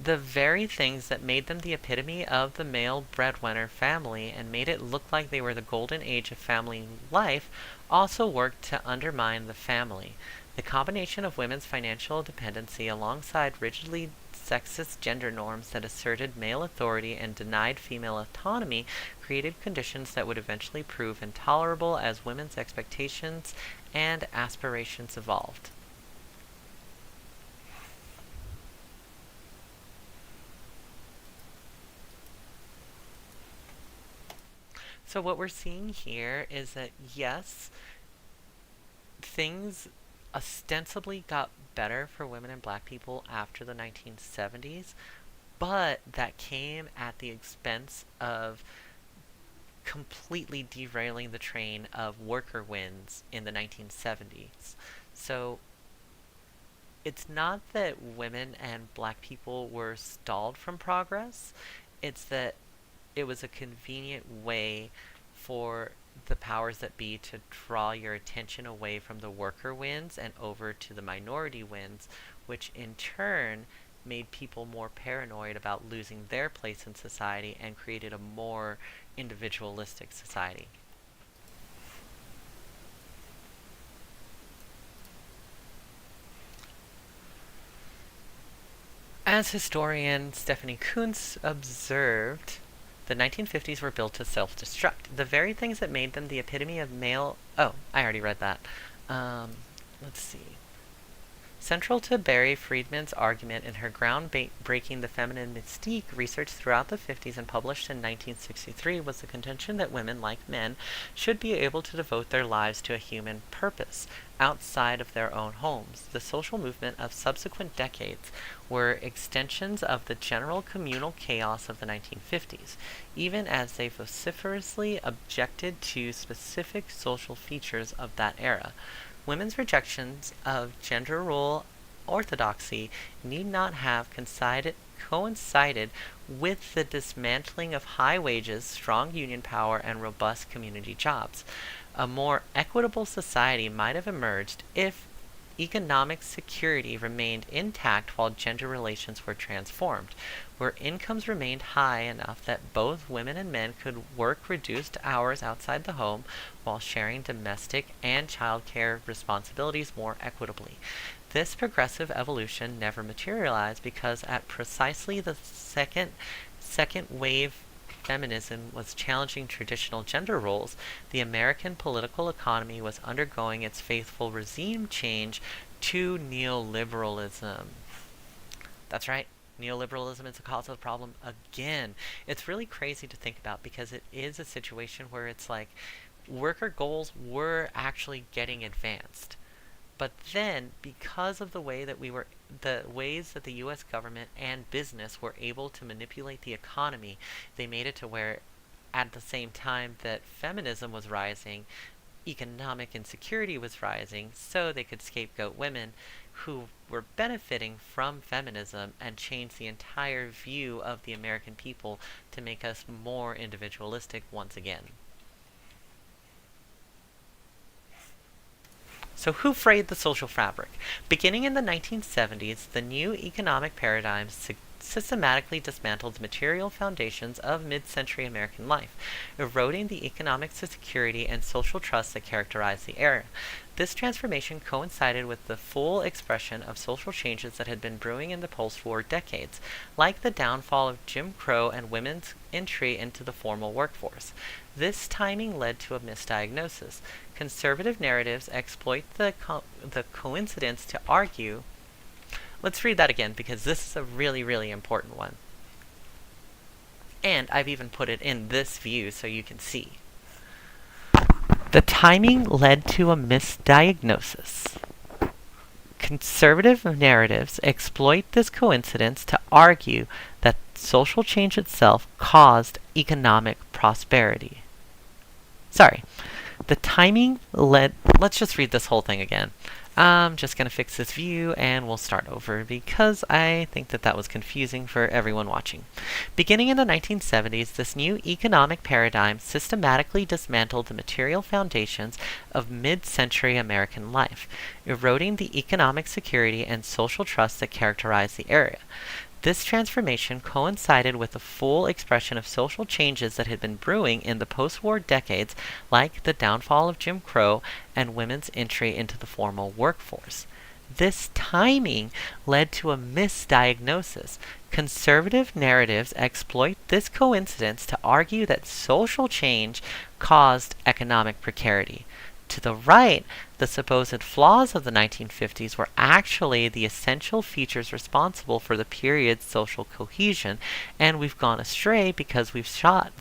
The very things that made them the epitome of the male breadwinner family and made it look like they were the golden age of family life also worked to undermine the family. The combination of women's financial dependency alongside rigidly sexist gender norms that asserted male authority and denied female autonomy created conditions that would eventually prove intolerable as women's expectations and aspirations evolved. So, what we're seeing here is that yes, things ostensibly got better for women and black people after the 1970s, but that came at the expense of completely derailing the train of worker wins in the 1970s. So it's not that women and black people were stalled from progress, it's that it was a convenient way for the powers that be to draw your attention away from the worker wins and over to the minority wins, which in turn made people more paranoid about losing their place in society and created a more individualistic society. As historian Stephanie Kuntz observed, the 1950s were built to self destruct. The very things that made them the epitome of male. Oh, I already read that. Let's see. Central to Barry Friedman's argument in her groundbreaking The Feminine Mystique research throughout the 50s and published in 1963 was the contention that women, like men, should be able to devote their lives to a human purpose outside of their own homes. The social movement of subsequent decades were extensions of the general communal chaos of the 1950s, even as they vociferously objected to specific social features of that era. Women's rejections of gender role orthodoxy need not have coincided with the dismantling of high wages, strong union power, and robust community jobs. A more equitable society might have emerged if economic security remained intact while gender relations were transformed, where incomes remained high enough that both women and men could work reduced hours outside the home while sharing domestic and child care responsibilities more equitably. This progressive evolution never materialized because at precisely the second wave feminism was challenging traditional gender roles, the American political economy was undergoing its faithful regime change to neoliberalism. That's right. Neoliberalism is the cause of the problem again. It's really crazy to think about because it is a situation where it's like worker goals were actually getting advanced. But then, because of the ways that the U.S. government and business were able to manipulate the economy, they made it to where, at the same time that feminism was rising, economic insecurity was rising, so they could scapegoat women who were benefiting from feminism and change the entire view of the American people to make us more individualistic once again. So who frayed the social fabric? Beginning in the 1970s, the new economic paradigm systematically dismantled the material foundations of mid-century American life, eroding the economic security and social trust that characterized the era. This transformation coincided with the full expression of social changes that had been brewing in the post-war decades, like the downfall of Jim Crow and women's entry into the formal workforce. This timing led to a misdiagnosis. Conservative narratives exploit the coincidence to argue. Let's read that again because this is a really, really important one. And I've even put it in this view so you can see. The timing led to a misdiagnosis. Conservative narratives exploit this coincidence to argue that social change itself caused economic prosperity. Sorry. The timing led. Let's just read this whole thing again. I'm just going to fix this view and we'll start over because I think that was confusing for everyone watching. Beginning in the 1970s, this new economic paradigm systematically dismantled the material foundations of mid-century American life, eroding the economic security and social trust that characterized the era. This transformation coincided with the full expression of social changes that had been brewing in the post-war decades, like the downfall of Jim Crow and women's entry into the formal workforce. This timing led to a misdiagnosis. Conservative narratives exploit this coincidence to argue that social change caused economic precarity. To the right, the supposed flaws of the 1950s were actually the essential features responsible for the period's social cohesion, and we've gone astray because we've sought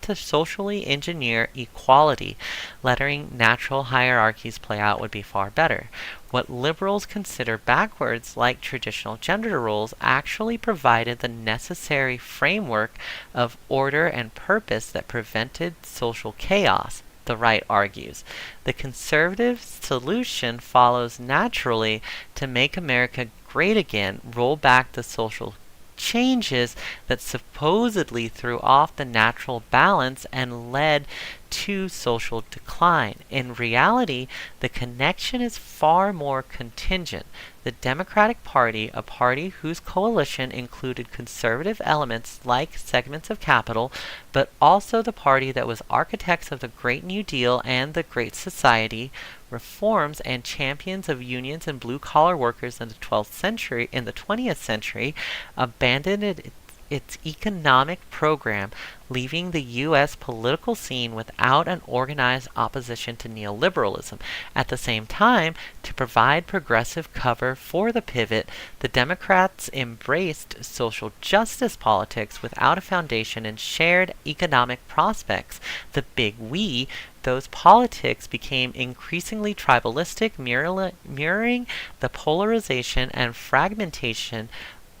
to socially engineer equality. Letting natural hierarchies play out would be far better. What liberals consider backwards, like traditional gender roles, actually provided the necessary framework of order and purpose that prevented social chaos, the right argues. The conservative solution follows naturally to make America great again, roll back the social changes that supposedly threw off the natural balance and led to social decline. In reality, the connection is far more contingent. The Democratic Party, a party whose coalition included conservative elements like segments of capital, but also the party that was architects of the Great New Deal and the Great Society, reforms and champions of unions and blue-collar workers in the 20th century, abandoned its economic program, leaving the U.S. political scene without an organized opposition to neoliberalism. At the same time, to provide progressive cover for the pivot, the Democrats embraced social justice politics without a foundation in shared economic prospects. The big we, those politics became increasingly tribalistic, mirroring the polarization and fragmentation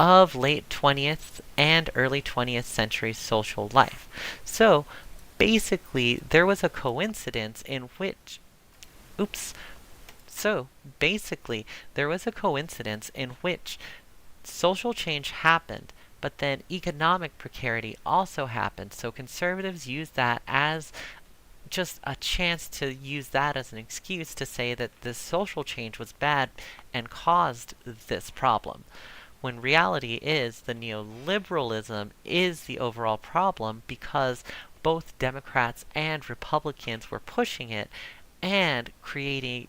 of late 20th and early 20th century social life. So basically, there was a coincidence in which, social change happened, but then economic precarity also happened. So conservatives used that as just a chance to use that as an excuse to say that this social change was bad and caused this problem. When reality is the neoliberalism is the overall problem because both Democrats and Republicans were pushing it and created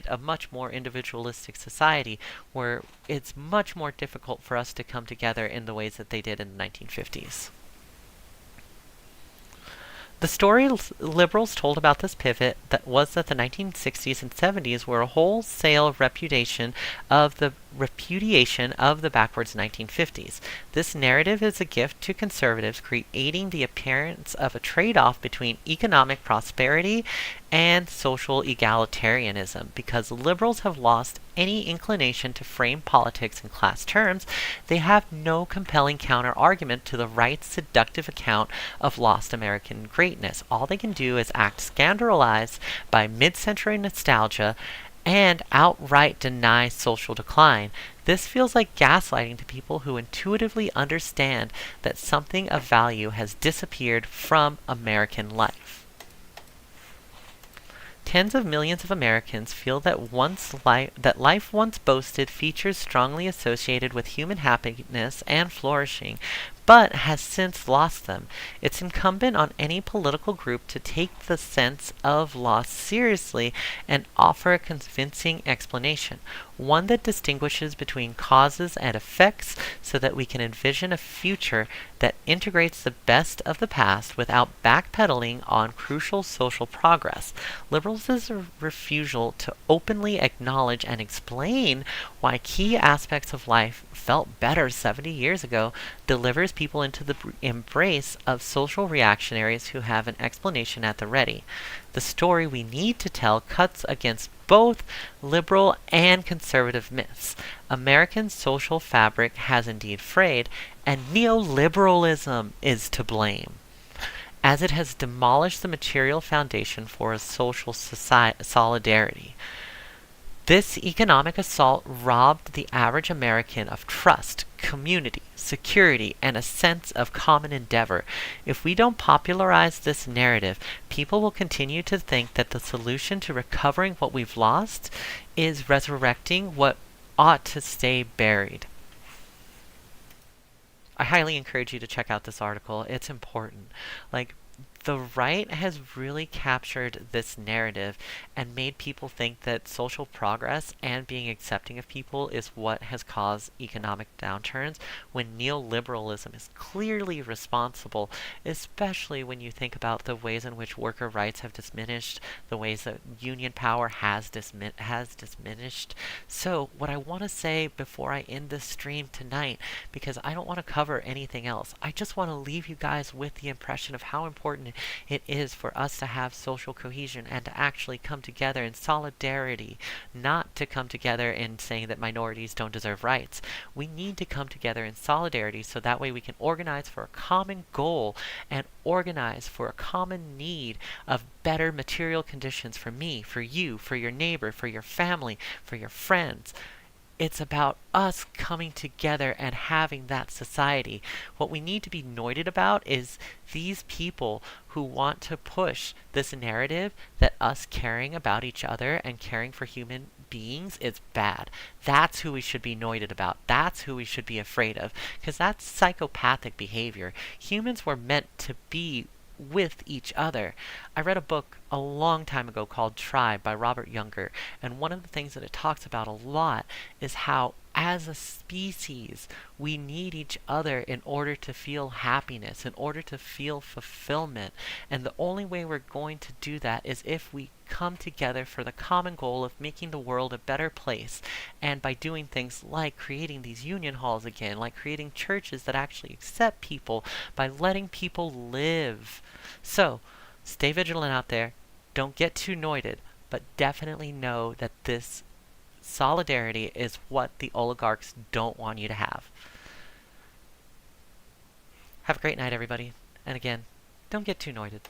a much more individualistic society where it's much more difficult for us to come together in the ways that they did in the 1950s. The story liberals told about this pivot was that the 1960s and 70s were a wholesale repudiation of the backwards 1950s. This narrative is a gift to conservatives, creating the appearance of a trade-off between economic prosperity and social egalitarianism. Because liberals have lost any inclination to frame politics in class terms, they have no compelling counter-argument to the right's seductive account of lost American greatness. All they can do is act scandalized by mid-century nostalgia and outright deny social decline. This feels like gaslighting to people who intuitively understand that something of value has disappeared from American life. Tens of millions of Americans feel that life once boasted features strongly associated with human happiness and flourishing, but has since lost them. It's incumbent on any political group to take the sense of loss seriously and offer a convincing explanation, one that distinguishes between causes and effects so that we can envision a future that integrates the best of the past without backpedaling on crucial social progress. Liberals' refusal to openly acknowledge and explain why key aspects of life felt better 70 years ago delivers people into the embrace of social reactionaries who have an explanation at the ready. The story we need to tell cuts against both liberal and conservative myths. American social fabric has indeed frayed, and neoliberalism is to blame, as it has demolished the material foundation for a social solidarity. This economic assault robbed the average American of trust, community, security, and a sense of common endeavor. If we don't popularize this narrative, people will continue to think that the solution to recovering what we've lost is resurrecting what ought to stay buried. I highly encourage you to check out this article. It's important. Like, the right has really captured this narrative and made people think that social progress and being accepting of people is what has caused economic downturns, when neoliberalism is clearly responsible, especially when you think about the ways in which worker rights have diminished, the ways that union power has diminished. So, what I want to say before I end this stream tonight, because I don't want to cover anything else, I just want to leave you guys with the impression of how important it is for us to have social cohesion and to actually come together in solidarity, not to come together in saying that minorities don't deserve rights. We need to come together in solidarity so that way we can organize for a common goal and organize for a common need of better material conditions for me, for you, for your neighbor, for your family, for your friends. It's about us coming together and having that society. What we need to be noided about is these people who want to push this narrative that us caring about each other and caring for human beings is bad. That's who we should be noided about. That's who we should be afraid of. Because that's psychopathic behavior. Humans were meant to be with each other. I read a book a long time ago called Tribe by Robert Younger, and one of the things that it talks about a lot is how as a species we need each other in order to feel happiness, in order to feel fulfillment. And the only way we're going to do that is if we come together for the common goal of making the world a better place, and by doing things like creating these union halls again, like creating churches that actually accept people, by letting people live. So, stay vigilant out there. Don't get too noided, but definitely know that this solidarity is what the oligarchs don't want you to have. Have a great night, everybody. And again, don't get too noided.